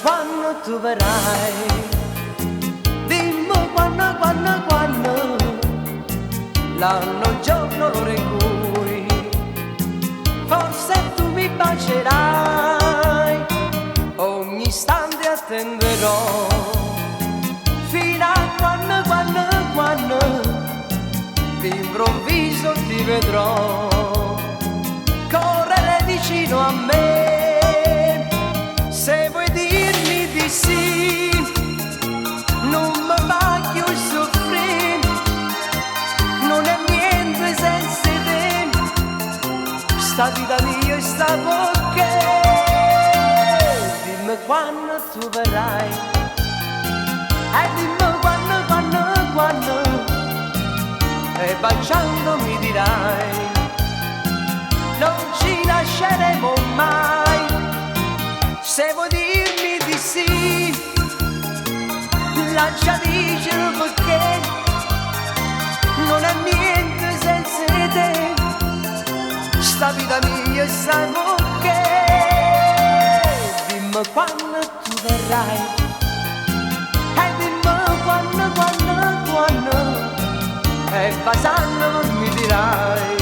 quando tu verrai, dimmi quando, l'anno, il giorno, l'ora in cui forse tu mi bacerai, ogni istante attenderò, fino a quando, d'improvviso ti vedrò, correre vicino a me, se vuoi dirmi di sì, non mi voglio soffrire, non è niente senza te, sta vita mia sta perché, dimmi quando tu verrai, e dimmi quando, e baciando mi dirai, non ci lasceremo mai, se vuoi dirmi di sì, lascia dicere perché, non è niente senza te, sta vita mia sai perché, dimmi quando tu verrai, e dimmi quando, e basando mi dirai,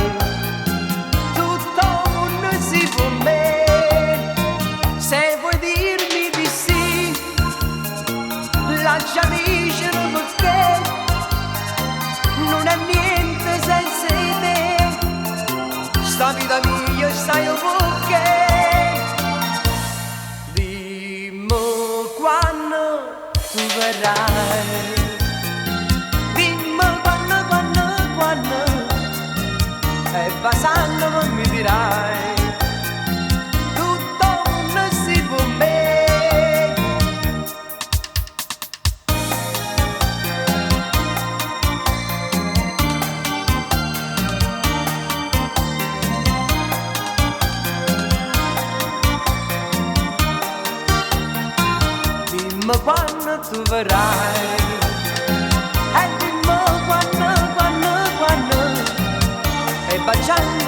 tutto mondo si può me, se vuoi dirmi di sì, lascia dicere perché, non è niente senza te, sta vita mia sai perché, dimmi quando tu verrai. E basando mi dirai, tutto mondo si può me. Dimmi quando tu verrai, e dimmi quando, e baciando